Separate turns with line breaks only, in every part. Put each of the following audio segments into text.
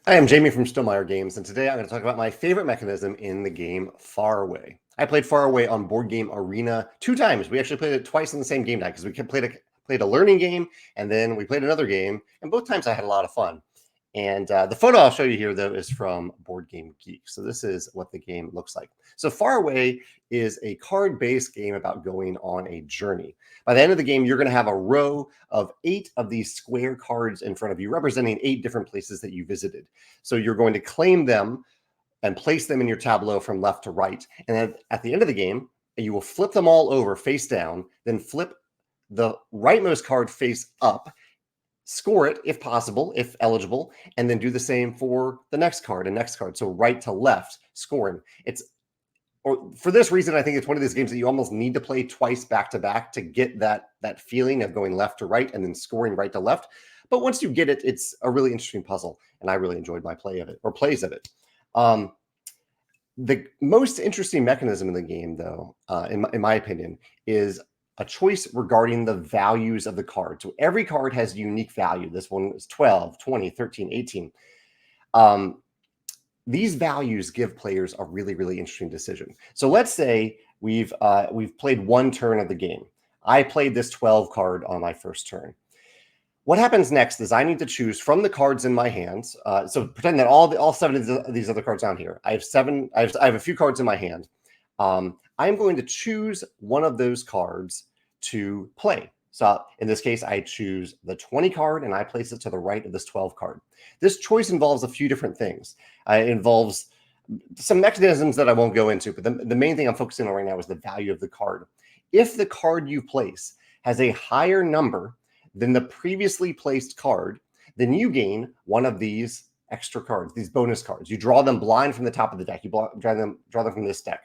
Hi, I'm Jamey from Stonemeyer Games, and today I'm going to talk about my favorite mechanism in the game Faraway. I played Faraway on Board Game Arena 2 times. We actually played it twice in the same game night because we played a learning game, and then we played another game, and both times I had a lot of fun. And the photo I'll show you here, though, is from Board Game Geek. So this is what the game looks like. So Faraway is a card-based game about going on a journey. By the end of the game, you're going to have a row of 8 of these square cards in front of you, representing 8 different places that you visited. So you're going to claim them and place them in your tableau from left to right. And then at the end of the game, you will flip them all over face down, then flip the rightmost card face up, score it if possible, if eligible, and then do the same for the next card and next card. So right to left scoring. Or for this reason, I think it's one of these games that you almost need to play twice back to back to get that feeling of going left to right and then scoring right to left. But once you get it, it's a really interesting puzzle, and I really enjoyed my plays of it. The most interesting mechanism in the game, though, in my opinion, is a choice regarding the values of the card. So every card has a unique value. This one is 12, 20, 13, 18. These values give players a really, really interesting decision. So let's say we've played one turn of the game. I played this 12 card on my first turn. What happens next is I need to choose from the cards in my hands. So pretend that all 7 of these other cards down here. I have 7. I have a few cards in my hand. I'm going to choose one of those cards to play. So in this case, I choose the 20 card and I place it to the right of this 12 card. This choice involves a few different things. It involves some mechanisms that I won't go into, but the main thing I'm focusing on right now is the value of the card. If the card you place has a higher number than the previously placed card, then you gain one of these extra cards, these bonus cards. You draw them blind from the top of the deck. You draw them from this deck.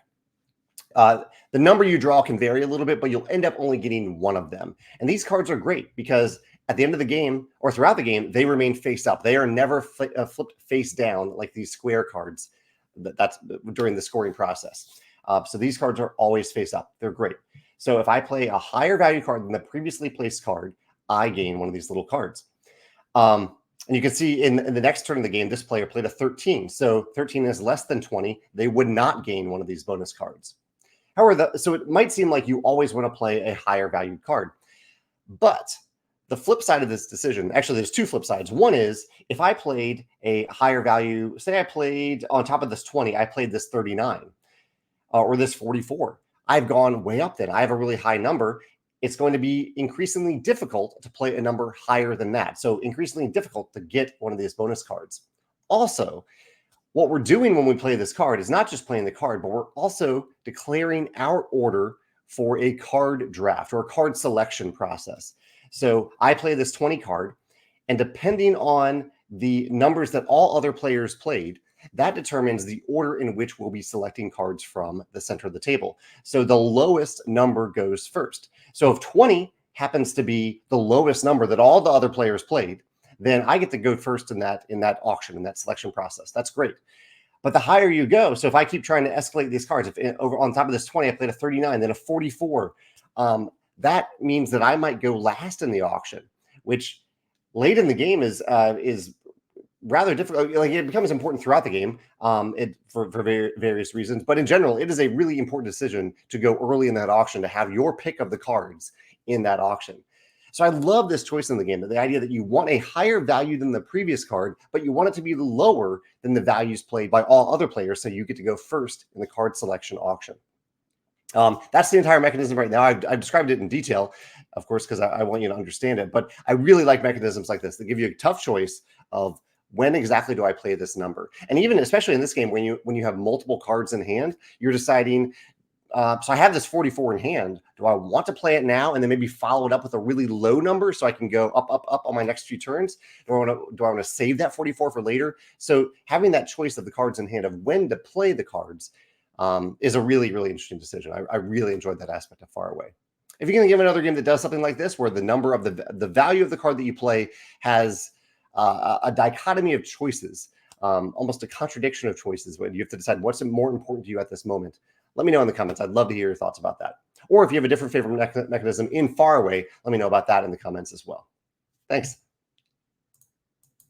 The number you draw can vary a little bit, but you'll end up only getting one of them. And these cards are great because at the end of the game or throughout the game, they remain face up. They are never flipped face down like these square cards. That's during the scoring process. So these cards are always face up. They're great. So if I play a higher value card than the previously placed card, I gain one of these little cards. And you can see in the next turn of the game, this player played a 13. So 13 is less than 20. They would not gain one of these bonus cards. However, so it might seem like you always want to play a higher valued card. But the flip side of this decision, actually, there's 2 flip sides. One is if I played a higher value, say I played on top of this 20, I played this 39 or this 44. I've gone way up then. I have a really high number. It's going to be increasingly difficult to play a number higher than that. So increasingly difficult to get one of these bonus cards. Also, what we're doing when we play this card is not just playing the card, but we're also declaring our order for a card draft or a card selection process. So I play this 20 card, and depending on the numbers that all other players played, that determines the order in which we'll be selecting cards from the center of the table. So the lowest number goes first. So if 20 happens to be the lowest number that all the other players played, then I get to go first in that auction, in that selection process. That's great. But the higher you go, so if I keep trying to escalate these cards, if over on top of this 20, I played a 39, then a 44, that means that I might go last in the auction, which late in the game is rather difficult. Like it becomes important throughout the game for various reasons. But in general, it is a really important decision to go early in that auction to have your pick of the cards in that auction. So I love this choice in the game, the idea that you want a higher value than the previous card, but you want it to be lower than the values played by all other players, so you get to go first in the card selection auction. That's the entire mechanism right now. I've described it in detail, of course, because I want you to understand it. But I really like mechanisms like this that give you a tough choice of when exactly do I play this number. And even especially in this game, when you have multiple cards in hand, you're deciding, so I have this 44 in hand. Do I want to play it now and then maybe follow it up with a really low number so I can go up, up, up on my next few turns? Do I want to save that 44 for later? So having that choice of the cards in hand of when to play the cards is a really, really interesting decision. I really enjoyed that aspect of Faraway. If you're going to give another game that does something like this, where the number of the value of the card that you play has a dichotomy of choices, almost a contradiction of choices, when you have to decide what's more important to you at this moment, let me know in the comments. I'd love to hear your thoughts about that. Or if you have a different favorite mechanism in Faraway, let me know about that in the comments as well. Thanks.